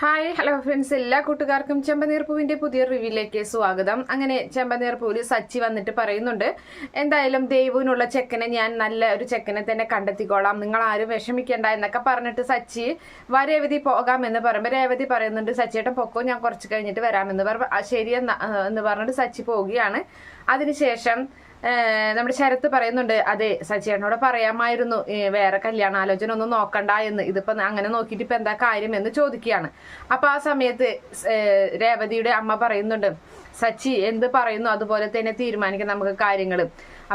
Hi hello friends, എല്ലാ കൂട്ടുകാർക്കും ചെമ്പനീർപ്പൂവിന്റെ പുതിയ റിവ്യൂയിലേക്ക് സ്വാഗതം. അങ്ങനെ ചെമ്പനീർപ്പൂവിൽ സച്ചി വന്നിട്ട് പറയുന്നുണ്ട്, എന്തായാലും ദേവുവിനുള്ള ചെക്കനെ ഞാൻ നല്ല ഒരു ചെക്കനെ തന്നെ കണ്ടെത്തിക്കോളാം, നിങ്ങൾ ആരും വിഷമിക്കേണ്ട എന്നൊക്കെ പറഞ്ഞിട്ട് സച്ചി രേവതി പോകാമെന്ന് പറയുമ്പോൾ രേവതി പറയുന്നുണ്ട്, സച്ചിയേട്ടൻ പൊക്കോ, ഞാൻ കുറച്ച് കഴിഞ്ഞിട്ട് വരാമെന്ന് പറയുമ്പോൾ ശരിയെന്ന് പറഞ്ഞിട്ട് സച്ചി പോവുകയാണ്. അതിനുശേഷം നമ്മുടെ ശരത്ത് പറയുന്നുണ്ട്, അതെ സച്ചിയേട്ടനോട് പറയാമായിരുന്നു വേറെ കല്യാണാലോചന ഒന്നും നോക്കണ്ട എന്ന്, ഇതിപ്പോ അങ്ങനെ നോക്കിയിട്ട് ഇപ്പൊ എന്താ കാര്യം എന്ന് ചോദിക്കുകയാണ്. അപ്പൊ ആ സമയത്ത് രേവതിയുടെ അമ്മ പറയുന്നുണ്ട്, സച്ചി എന്ത് പറയുന്നു അതുപോലെ തന്നെ തീരുമാനിക്കാം നമുക്ക് കാര്യങ്ങൾ.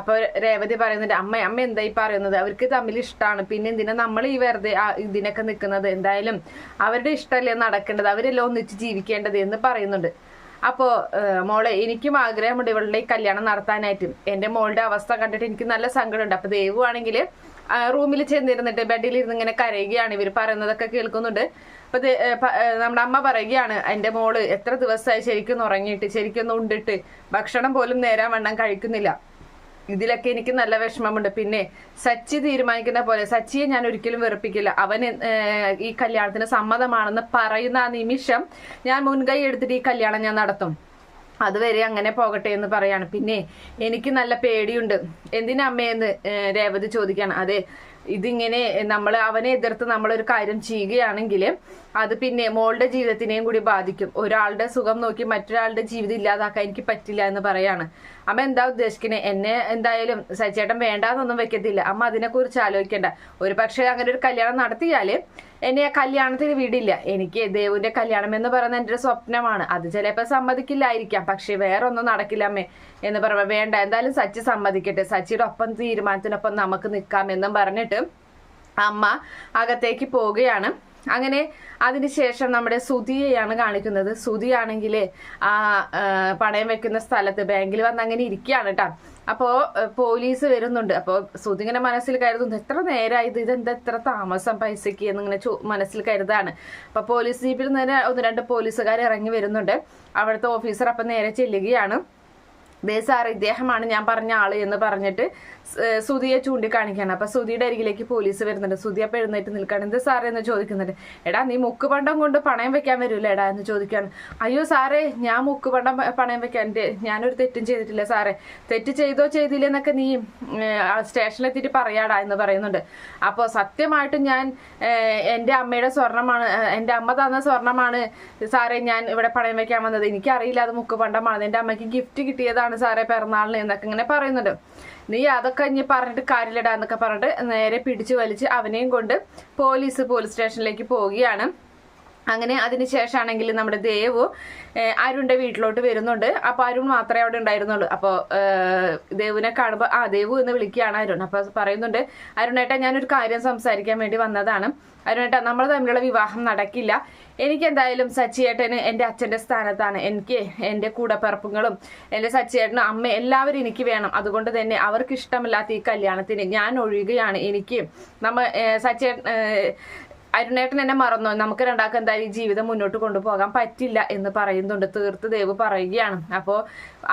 അപ്പൊ രേവതി പറയുന്നുണ്ട്, അമ്മ എന്തായി പറയുന്നത്, അവർക്ക് തമ്മിൽ ഇഷ്ടമാണ്, പിന്നെ എന്തിനാ നമ്മൾ ഈ വെറുതെ ഇതിനൊക്കെ നിൽക്കുന്നത്, എന്തായാലും അവരുടെ ഇഷ്ടമല്ലേ നടക്കേണ്ടത്, അവരെല്ലാം ഒന്നിച്ച് ജീവിക്കേണ്ടത് എന്ന് പറയുന്നുണ്ട്. അപ്പോ മോളെ, എനിക്കും ആഗ്രഹമുണ്ട് ഇവളുടെ ഈ കല്യാണം നടത്താനായിട്ട്. എന്റെ മോളുടെ അവസ്ഥ കണ്ടിട്ട് എനിക്ക് നല്ല സങ്കടമുണ്ട്. അപ്പൊ ദേവു ആണെങ്കിൽ റൂമിൽ ചെന്നിരുന്നിട്ട് ബെഡിൽ ഇരുന്ന് ഇങ്ങനെ കരയുകയാണ്, ഇവർ പറയുന്നതൊക്കെ കേൾക്കുന്നുണ്ട്. അപ്പൊ നമ്മുടെ അമ്മ പറയുകയാണ്, എന്റെ മോള് എത്ര ദിവസമായി ശരിക്കും ഉറങ്ങിയിട്ട്, ശരിക്കും ഉണ്ടിട്ട് ഭക്ഷണം പോലും നേരാൻ വണ്ണം കഴിക്കുന്നില്ല, ഇതിലൊക്കെ എനിക്ക് നല്ല വിഷമമുണ്ട്. പിന്നെ സച്ചി തീരുമാനിക്കുന്ന പോലെ സച്ചിയെ ഞാൻ ഒരിക്കലും വെറുപ്പിക്കില്ല, അവൻ ഈ കല്യാണത്തിന് സമ്മതമാണെന്ന് പറയുന്ന ആ നിമിഷം ഞാൻ മുൻകൈ എടുത്തിട്ട് ഈ കല്യാണം ഞാൻ നടത്തും, അതുവരെ അങ്ങനെ പോകട്ടെ എന്ന് പറയാണ്. പിന്നെ എനിക്ക് നല്ല പേടിയുണ്ട്. എന്തിനാ അമ്മയെന്ന് രേവതി ചോദിക്കാണ്. അതെ, ഇതിങ്ങനെ അവനെ എതിർത്ത് നമ്മളൊരു കാര്യം ചെയ്യുകയാണെങ്കിൽ അത് പിന്നെ മോളുടെ ജീവിതത്തിനെയും കൂടി ബാധിക്കും. ഒരാളുടെ സുഖം നോക്കി മറ്റൊരാളുടെ ജീവിതം ഇല്ലാതാക്കാൻ എനിക്ക് പറ്റില്ല എന്ന് പറയാണ്. അമ്മ എന്താ ഉദ്ദേശിക്കുന്നത്? എന്നെ എന്തായാലും സച്ചേട്ടൻ വേണ്ടാന്നൊന്നും വെക്കത്തില്ല, അമ്മ അതിനെക്കുറിച്ച് ആലോചിക്കേണ്ട. ഒരു പക്ഷേ അങ്ങനെ ഒരു കല്യാണം നടത്തിയാല് എന്നെ ആ കല്യാണത്തിന് വിടില്ല. എനിക്ക് ദേവുവിന്റെ കല്യാണം എന്ന് പറയുന്നത് എൻ്റെ ഒരു സ്വപ്നമാണ്, അത് ചിലപ്പോൾ സമ്മതിക്കില്ലായിരിക്കാം, പക്ഷെ വേറെ ഒന്നും നടക്കില്ല അമ്മേ എന്ന് പറയുമ്പോൾ വേണ്ട, എന്തായാലും സച്ചി സമ്മതിക്കട്ടെ, സച്ചിയുടെ ഒപ്പം തീരുമാനത്തിനൊപ്പം നമുക്ക് നിൽക്കാമെന്നും പറഞ്ഞിട്ട് അമ്മ അകത്തേക്ക് പോവുകയാണ്. അങ്ങനെ അതിനുശേഷം നമ്മുടെ സുധിയെയാണ് കാണിക്കുന്നത്. സുധിയാണെങ്കിൽ ആ പണയം വെക്കുന്ന സ്ഥലത്ത് ബാങ്കിൽ വന്ന് അങ്ങനെ ഇരിക്കുകയാണ് കേട്ടോ. അപ്പോ പോലീസ് വരുന്നുണ്ട്. അപ്പോൾ സുധി ഇങ്ങനെ മനസ്സിൽ കരുതുന്നു, എത്ര നേരമായത്, ഇതെന്താ എത്ര താമസം പൈസക്ക് എന്നിങ്ങനെ മനസ്സിൽ കരുതാണ്. അപ്പൊ പോലീസ് ജീപ്പിൽ നിന്ന് 1-2 പോലീസുകാർ ഇറങ്ങി വരുന്നുണ്ട്. അവിടുത്തെ ഓഫീസർ അപ്പം നേരെ ചെല്ലുകയാണ്. ദേ സാർ, ഇദ്ദേഹമാണ് ഞാൻ പറഞ്ഞ ആള് എന്ന് പറഞ്ഞിട്ട് സുധിയെ ചൂണ്ടിക്കാണിക്കുകയാണ്. അപ്പൊ സുധിയുടെ അരികിലേക്ക് പോലീസ് വരുന്നുണ്ട്. സുധി അപ്പൊ എഴുന്നേറ്റ് നിൽക്കുകയാണ്. എന്ത് സാറേ എന്ന് ചോദിക്കുന്നുണ്ട്. എടാ, നീ മുക്കുപണ്ടം കൊണ്ട് പണയം വെക്കാൻ വരൂല എടാ എന്ന് ചോദിക്കുകയാണ്. അയ്യോ സാറേ, ഞാൻ മുക്കുപണ്ടം പണയം വെക്കാൻ ഞാനൊരു തെറ്റും ചെയ്തിട്ടില്ല സാറേ, തെറ്റ് ചെയ്തോ ചെയ്തില്ല എന്നൊക്കെ നീ സ്റ്റേഷനിലെത്തിയിട്ട് പറയാടാ എന്ന് പറയുന്നുണ്ട്. അപ്പോൾ സത്യമായിട്ടും ഞാൻ എൻ്റെ അമ്മയുടെ സ്വർണ്ണമാണ്, എൻ്റെ അമ്മ തന്ന സ്വർണ്ണമാണ് സാറേ ഞാൻ ഇവിടെ പണയം വെക്കാൻ വന്നത്, എനിക്കറിയില്ല അത് മുക്കുപണ്ടമാണ്, എൻ്റെ അമ്മയ്ക്ക് ഗിഫ്റ്റ് കിട്ടിയതാണ് സാറേ പിറന്നാളിന് എന്നൊക്കെ ഇങ്ങനെ പറയുന്നുണ്ട്. നീ അതൊക്കെ ഇനി പറഞ്ഞിട്ട് കാര്യമില്ലടാ എന്നൊക്കെ പറഞ്ഞിട്ട് നേരെ പിടിച്ചു വലിച്ച് അവനെയും കൊണ്ട് പോലീസ് സ്റ്റേഷനിലേക്ക് പോവുകയാണ്. അങ്ങനെ അതിനുശേഷമാണെങ്കിൽ നമ്മുടെ ദേവു അരുണിന്റെ വീട്ടിലോട്ട് വരുന്നുണ്ട്. അപ്പൊ അരുൺ മാത്രമേ അവിടെ ഉണ്ടായിരുന്നുള്ളൂ. അപ്പോൾ ദേവുവിനെ കാണുമ്പോൾ ദേവു എന്ന് വിളിക്കുകയാണ് അരുൺ. അപ്പൊ പറയുന്നുണ്ട്, അരുണേട്ടാ ഞാനൊരു കാര്യം സംസാരിക്കാൻ വേണ്ടി വന്നതാണ്. അരുണേട്ടാ, നമ്മൾ തമ്മിലുള്ള വിവാഹം നടക്കില്ല. എനിക്ക് എന്തായാലും സച്ചിയേട്ടന് എൻ്റെ അച്ഛൻ്റെ സ്ഥാനത്താണ്. എനിക്ക് എൻ്റെ കൂടപ്പിറപ്പുകളും എൻ്റെ സച്ചിയേട്ടനും അമ്മ എല്ലാവരും എനിക്ക് വേണം. അതുകൊണ്ട് തന്നെ അവർക്ക് ഇഷ്ടമില്ലാത്ത ഈ കല്യാണത്തിന് ഞാൻ ഒഴിയുകയാണ്. എനിക്ക് സച്ചിയേട്ടൻ അരുണേട്ടൻ എന്നെ മറന്നോ, നമുക്ക് രണ്ടാൾക്ക് എന്തായാലും ഈ ജീവിതം മുന്നോട്ട് കൊണ്ടുപോകാൻ പറ്റില്ല എന്ന് പറയുന്നുണ്ട്. തീർത്ത് ദേവ് പറയുകയാണ്. അപ്പോൾ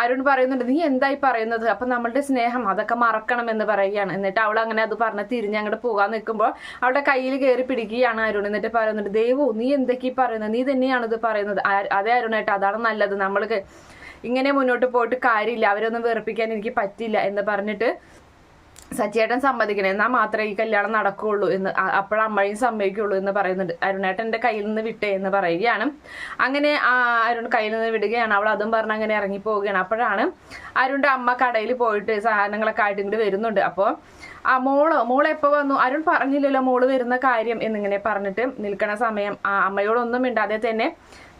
അരുൺ പറയുന്നുണ്ട്, നീ എന്തായി പറയുന്നത്, അപ്പൊ നമ്മളുടെ സ്നേഹം അതൊക്കെ മറക്കണം എന്ന് പറയുകയാണ്. എന്നിട്ട് അവൾ അങ്ങനെ അത് പറഞ്ഞ് തിരിഞ്ഞ് അങ്ങോട്ട് പോകാൻ നിൽക്കുമ്പോൾ അവളുടെ കയ്യിൽ കയറി പിടിക്കുകയാണ് അരുൺ. എന്നിട്ട് പറയുന്നുണ്ട്, ദേവു നീ എന്തൊക്കെയാ പറയുന്നത്, നീ തന്നെയാണ് ഇത് പറയുന്നത്. അതേ അരുണേട്ട, അതാണ് നല്ലത്, നമ്മൾക്ക് ഇങ്ങനെ മുന്നോട്ട് പോയിട്ട് കാര്യമില്ല, അവരൊന്നും വെറുപ്പിക്കാൻ എനിക്ക് പറ്റില്ല എന്ന് പറഞ്ഞിട്ട് സച്ചിയേട്ടൻ സമ്മതിക്കണേ, എന്നാൽ മാത്രമേ ഈ കല്യാണം നടക്കുകയുള്ളൂ എന്ന്, അപ്പോഴമ്മയും സമ്മതിക്കുള്ളൂ എന്ന് പറയുന്നുണ്ട്. അരുണേട്ടൻ്റെ കയ്യിൽ നിന്ന് വിട്ടേ എന്ന് പറയുകയാണ്. അങ്ങനെ അരുൺ കയ്യിൽ നിന്ന് വിടുകയാണ്. അവൾ അതും പറഞ്ഞ് അങ്ങനെ ഇറങ്ങി പോവുകയാണ്. അപ്പോഴാണ് അരുണിൻ്റെ അമ്മ കടയിൽ പോയിട്ട് സാധനങ്ങളൊക്കെ ആയിട്ട് ഇങ്ങോട്ട് വരുന്നുണ്ട്. അപ്പോൾ മോള് എപ്പോൾ വന്നു, അരുൺ പറഞ്ഞില്ലല്ലോ മോള് വരുന്ന കാര്യം എന്നിങ്ങനെ പറഞ്ഞിട്ട് നിൽക്കണ സമയം അമ്മയോടൊന്നും മിണ്ടാതെ തന്നെ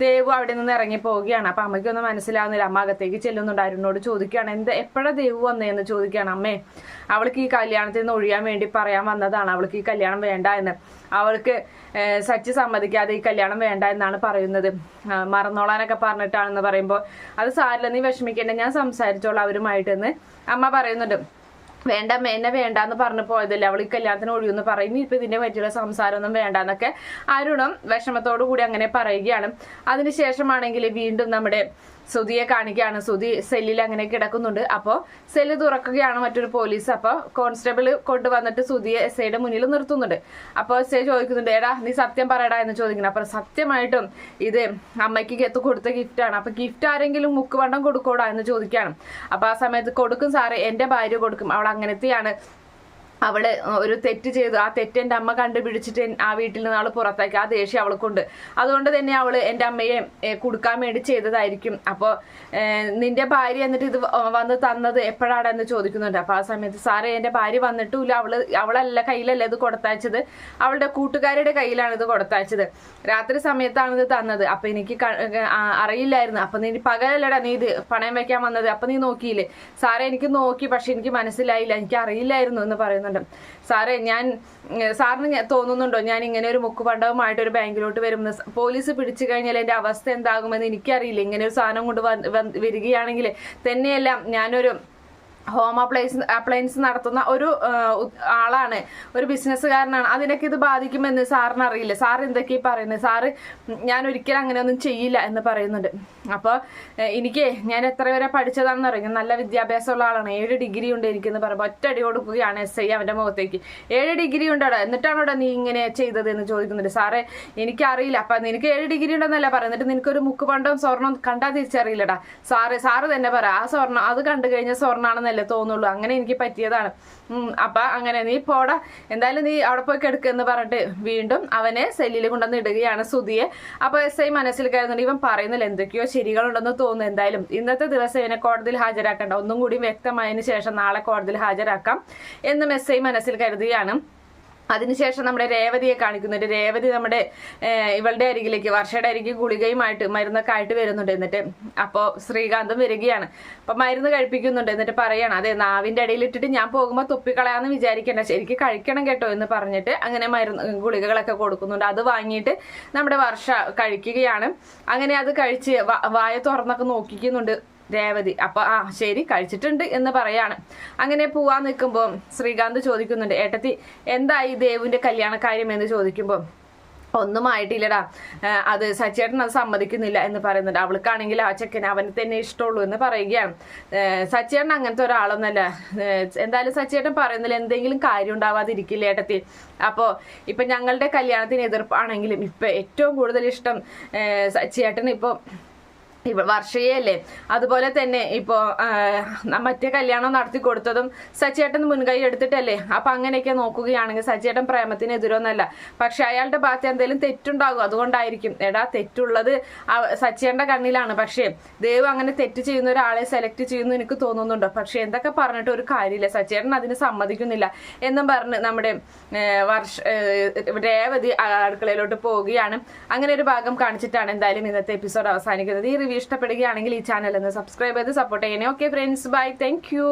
ദേവു അവിടെ നിന്ന് ഇറങ്ങി പോവുകയാണ്. അപ്പൊ അമ്മയ്ക്കൊന്നും മനസ്സിലാവുന്നില്ല. അമ്മ അകത്തേക്ക് ചെല്ലുന്നുണ്ട്. അരുണിനോട് ചോദിക്കുകയാണ്, എപ്പോഴാ ദേവു വന്നതെന്ന് ചോദിക്കുകയാണ്. അമ്മേ, അവൾക്ക് ഈ കല്യാണത്തിൽ നിന്ന് ഒഴിയാൻ വേണ്ടി പറയാൻ വന്നതാണ്, അവൾക്ക് ഈ കല്യാണം വേണ്ട എന്ന്, അവൾക്ക് സച്ചി സമ്മതിക്കാതെ ഈ കല്യാണം വേണ്ട എന്നാണ് പറയുന്നത്, മറന്നോളാനൊക്കെ പറഞ്ഞിട്ടാണെന്ന് പറയുമ്പോൾ അത് സാരില്ല, നീ വിഷമിക്കേണ്ട, ഞാൻ സംസാരിച്ചോളാം അവരുമായിട്ടെന്ന് അമ്മ പറയുന്നുണ്ട്. വേണ്ട എന്നെ വേണ്ടാന്ന് പറഞ്ഞു പോയതല്ലേ, അവൾ ഈ കല്യാണത്തിന് ഒഴിയെന്ന് പറയും, ഇപ്പൊ ഇതിന്റെ പറ്റിയുള്ള സംസാരമൊന്നും വേണ്ടാന്നൊക്കെ അരുണും വിഷമത്തോടു കൂടി അങ്ങനെ പറയുകയാണ്. അതിനുശേഷമാണെങ്കിൽ വീണ്ടും നമ്മുടെ സുധിയെ കാണിക്കുകയാണ്. സുധി സെല്ലിൽ അങ്ങനെ കിടക്കുന്നുണ്ട്. അപ്പോൾ സെല്ല് തുറക്കുകയാണ് മറ്റൊരു പോലീസ്. അപ്പോൾ കോൺസ്റ്റബിൾ കൊണ്ടുവന്നിട്ട് സുധിയെ എസ് ഐയുടെ മുന്നിൽ നിർത്തുന്നുണ്ട്. അപ്പോൾ എസ് ഐ ചോദിക്കുന്നുണ്ട്, എടാ നീ സത്യം പറയടാ എന്ന് ചോദിക്കണം. അപ്പോൾ സത്യമായിട്ടും ഇത് അമ്മയ്ക്ക് കെത്ത് കൊടുത്ത ഗിഫ്റ്റാണ്. അപ്പോൾ ഗിഫ്റ്റ് ആരെങ്കിലും മുക്കുവണ്ടം കൊടുക്കോടാ എന്ന് ചോദിക്കുകയാണ്. അപ്പോൾ ആ സമയത്ത് കൊടുക്കും സാറേ, എൻ്റെ ഭാര്യ കൊടുക്കും, അവൾ അങ്ങനത്തെയാണ്, അവള് ഒരു തെറ്റ് ചെയ്തു, ആ തെറ്റ് എൻ്റെ അമ്മ കണ്ടുപിടിച്ചിട്ട് ആ വീട്ടിൽ നിന്ന് അവൾ പുറത്താക്കി, ആ ദേഷ്യം അവൾക്കുണ്ട്, അതുകൊണ്ട് തന്നെ അവള് എൻ്റെ അമ്മയെ കൊടുക്കാൻ വേണ്ടി ചെയ്തതായിരിക്കും. അപ്പോൾ നിന്റെ ഭാര്യ എന്നിട്ട് ഇത് വന്ന് തന്നത് എപ്പോഴാണെന്ന് ചോദിക്കുന്നുണ്ട്. അപ്പോൾ ആ സമയത്ത് സാറേ എൻ്റെ ഭാര്യ വന്നിട്ടില്ല, അവളല്ല കയ്യിലല്ല ഇത് കൊടുത്തയച്ചത്, അവളുടെ കൂട്ടുകാരുടെ കയ്യിലാണ് ഇത് കൊടുത്തയച്ചത്, രാത്രി സമയത്താണ് ഇത് തന്നത്, അപ്പൊ എനിക്ക് അറിയില്ലായിരുന്നു. അപ്പൊ നീ പകലല്ലടാ നീ ഇത് പണയം വെക്കാൻ വന്നത്, അപ്പൊ നീ നോക്കിയില്ലേ? സാറേ എനിക്ക് നോക്കി, പക്ഷെ എനിക്ക് മനസ്സിലായില്ല, എനിക്ക് അറിയില്ലായിരുന്നു എന്ന് പറയുന്നു. സാറേ സാറിന് തോന്നുന്നുണ്ടോ ഞാൻ ഇങ്ങനെ ഒരു മുക്കുപണ്ടവുമായിട്ട് ഒരു ബാങ്കിലോട്ട് വരുമെന്ന്? പോലീസ് പിടിച്ചു കഴിഞ്ഞാൽ എന്റെ അവസ്ഥ എന്താകുമെന്ന് എനിക്കറിയില്ല. ഇങ്ങനെ ഒരു സാധനം കൊണ്ട് വരികയാണെങ്കിൽ തന്നെയെല്ലാം ഞാനൊരു ഹോം അപ്ലയൻസ് നടത്തുന്ന ഒരു ആളാണ്, ഒരു ബിസിനസ്സുകാരനാണ്, അതിനൊക്കെ ഇത് ബാധിക്കുമെന്ന് സാറിന് അറിയില്ല. സാർ എന്തൊക്കെയാ പറയുന്നത്? സാറ് ഞാൻ ഒരിക്കലും അങ്ങനെയൊന്നും ചെയ്യില്ല എന്ന് പറയുന്നുണ്ട്. അപ്പോൾ ഞാൻ എത്ര വരെ പഠിച്ചതാണെന്ന് അറിയാം, നല്ല വിദ്യാഭ്യാസമുള്ള ആളാണ്, 7 ഡിഗ്രി ഉണ്ട് എനിക്കെന്ന് പറയുമ്പോൾ ഒറ്റടി കൊടുക്കുകയാണ് എസ് ഐ അവന്റെ മുഖത്തേക്ക്. 7 ഡിഗ്രി ഉണ്ടോടാ, എന്നിട്ടാണോടാ നീ ഇങ്ങനെ ചെയ്തത് എന്ന് ചോദിക്കുന്നുണ്ട്. സാറേ എനിക്കറിയില്ല. അപ്പൊ നിനക്ക് 7 ഡിഗ്രി ഉണ്ടെന്നല്ല പറയുന്നിട്ട് നിനക്കൊരു മുക്കുപണ്ടവും സ്വർണ്ണം കണ്ടാൽ തിരിച്ചറിയില്ലടാ. സാറ് തന്നെ പറ, ആ സ്വർണ്ണം അത് കണ്ടു കഴിഞ്ഞാൽ സ്വർണ്ണാണെന്നല്ല തോന്നുള്ളൂ, അങ്ങനെ എനിക്ക് പറ്റിയതാണ്. അപ്പൊ അങ്ങനെ നീ പോടാ, എന്തായാലും നീ അവിടെ പോയി കിടക്കെന്ന് പറഞ്ഞിട്ട് വീണ്ടും അവനെ സെല്ലിൽ കൊണ്ടുവന്ന് ഇടുകയാണ് സുധിയെ. അപ്പൊ എസ് ഐ മനസ്സിൽ കയറുന്നുണ്ട്, ഇവൻ പറയുന്നില്ല എന്തൊക്കെയോ ശരികളുണ്ടെന്ന് തോന്നുന്നു. എന്തായാലും ഇന്നത്തെ ദിവസം ഇവനെ കോടതിയിൽ ഹാജരാക്കണ്ട, ഒന്നും കൂടി വ്യക്തമായതിനു ശേഷം നാളെ കോടതിയിൽ ഹാജരാക്കാം എന്നും എസ് ഐ മനസ്സിൽ കരുതുകയാണ്. അതിനുശേഷം നമ്മുടെ രേവതിയെ കാണിക്കുന്നുണ്ട്. രേവതി നമ്മുടെ ഇവളുടെ അരികിലേക്ക്, വർഷയുടെ അരികിൽ ഗുളികയുമായിട്ട് മരുന്നൊക്കെ ആയിട്ട് വരുന്നുണ്ട്. എന്നിട്ട് അപ്പോൾ ശ്രീകാന്തും വരികയാണ്. അപ്പൊ മരുന്ന് കഴിപ്പിക്കുന്നുണ്ട്. എന്നിട്ട് പറയാണ്, അതെ നാവിന്റെ ഇടയിൽ ഇട്ടിട്ട് ഞാൻ പോകുമ്പോൾ തുപ്പിക്കളയാന്ന് വിചാരിക്കണ്ട, ശരിക്കും കഴിക്കണം കേട്ടോ എന്ന് പറഞ്ഞിട്ട് അങ്ങനെ ഗുളികകളൊക്കെ കൊടുക്കുന്നുണ്ട്. അത് വാങ്ങിയിട്ട് നമ്മുടെ വർഷ കഴിക്കുകയാണ്. അങ്ങനെ അത് കഴിച്ച് വായ തുറന്നൊക്കെ നോക്കിക്കുന്നുണ്ട് രേവതി. അപ്പൊ ശരി കഴിച്ചിട്ടുണ്ട് എന്ന് പറയാണ്. അങ്ങനെ പോവാൻ നിൽക്കുമ്പോൾ ശ്രീകാന്ത് ചോദിക്കുന്നുണ്ട്, ഏട്ടത്തി എന്തായി ദേവുവിന്റെ കല്യാണക്കാര്യം എന്ന് ചോദിക്കുമ്പോൾ ഒന്നും ആയിട്ടില്ലടാ, അത് സച്ചേട്ടൻ അത് സമ്മതിക്കുന്നില്ല എന്ന് പറയുന്നുണ്ട്. അവൾക്കാണെങ്കിൽ ആ ചെക്കന് അവന് തന്നെ ഇഷ്ടമുള്ളൂ എന്ന് പറയുകയാണ്. സച്ചേട്ടൻ അങ്ങനത്തെ ഒരാളൊന്നല്ല, എന്തായാലും സച്ചേട്ടൻ പറയുന്നില്ല, എന്തെങ്കിലും കാര്യം ഉണ്ടാവാതിരിക്കില്ല ഏട്ടത്തി. അപ്പോൾ ഇപ്പൊ ഞങ്ങളുടെ കല്യാണത്തിന് എതിർപ്പാണെങ്കിലും ഇപ്പൊ ഏറ്റവും കൂടുതൽ ഇഷ്ടം സച്ചേട്ടൻ ഇപ്പൊ വർഷയല്ലേ, അതുപോലെ തന്നെ ഇപ്പോ മറ്റേ കല്യാണം നടത്തി കൊടുത്തതും സച്ചേട്ടൻ മുൻകൈ എടുത്തിട്ടല്ലേ. അപ്പൊ അങ്ങനെയൊക്കെ നോക്കുകയാണെങ്കിൽ സച്ചേട്ടൻ പ്രേമത്തിന് എതിരൊന്നല്ല, പക്ഷെ അയാളുടെ ഭാഗത്ത് എന്തെങ്കിലും തെറ്റുണ്ടാകും, അതുകൊണ്ടായിരിക്കും. എടാ തെറ്റുള്ളത് സച്ചേട്ടന്റെ കണ്ണിലാണ്, പക്ഷേ ദേവ് അങ്ങനെ തെറ്റ് ചെയ്യുന്ന ഒരാളെ സെലക്ട് ചെയ്യുന്നു എനിക്ക് തോന്നുന്നുണ്ടോ? പക്ഷെ എന്തൊക്കെ പറഞ്ഞിട്ട് ഒരു കാര്യമില്ല, സച്ചേട്ടൻ അതിന് സമ്മതിക്കുന്നില്ല എന്നും പറഞ്ഞ് നമ്മുടെ രേവതി അടുക്കളയിലോട്ട് പോവുകയാണ്. അങ്ങനെ ഒരു ഭാഗം കാണിച്ചിട്ടാണ് എന്തായാലും ഇന്നത്തെ എപ്പിസോഡ് അവസാനിക്കുന്നത്. ഈ റിവ്യൂ ഇഷ്ടപ്പെടുകയാണെങ്കിൽ ഈ ചാനൽ ഒന്ന് സബ്സ്ക്രൈബ് ചെയ്ത് സപ്പോർട്ട് ചെയ്യണേ. Okay friends, bye, thank U.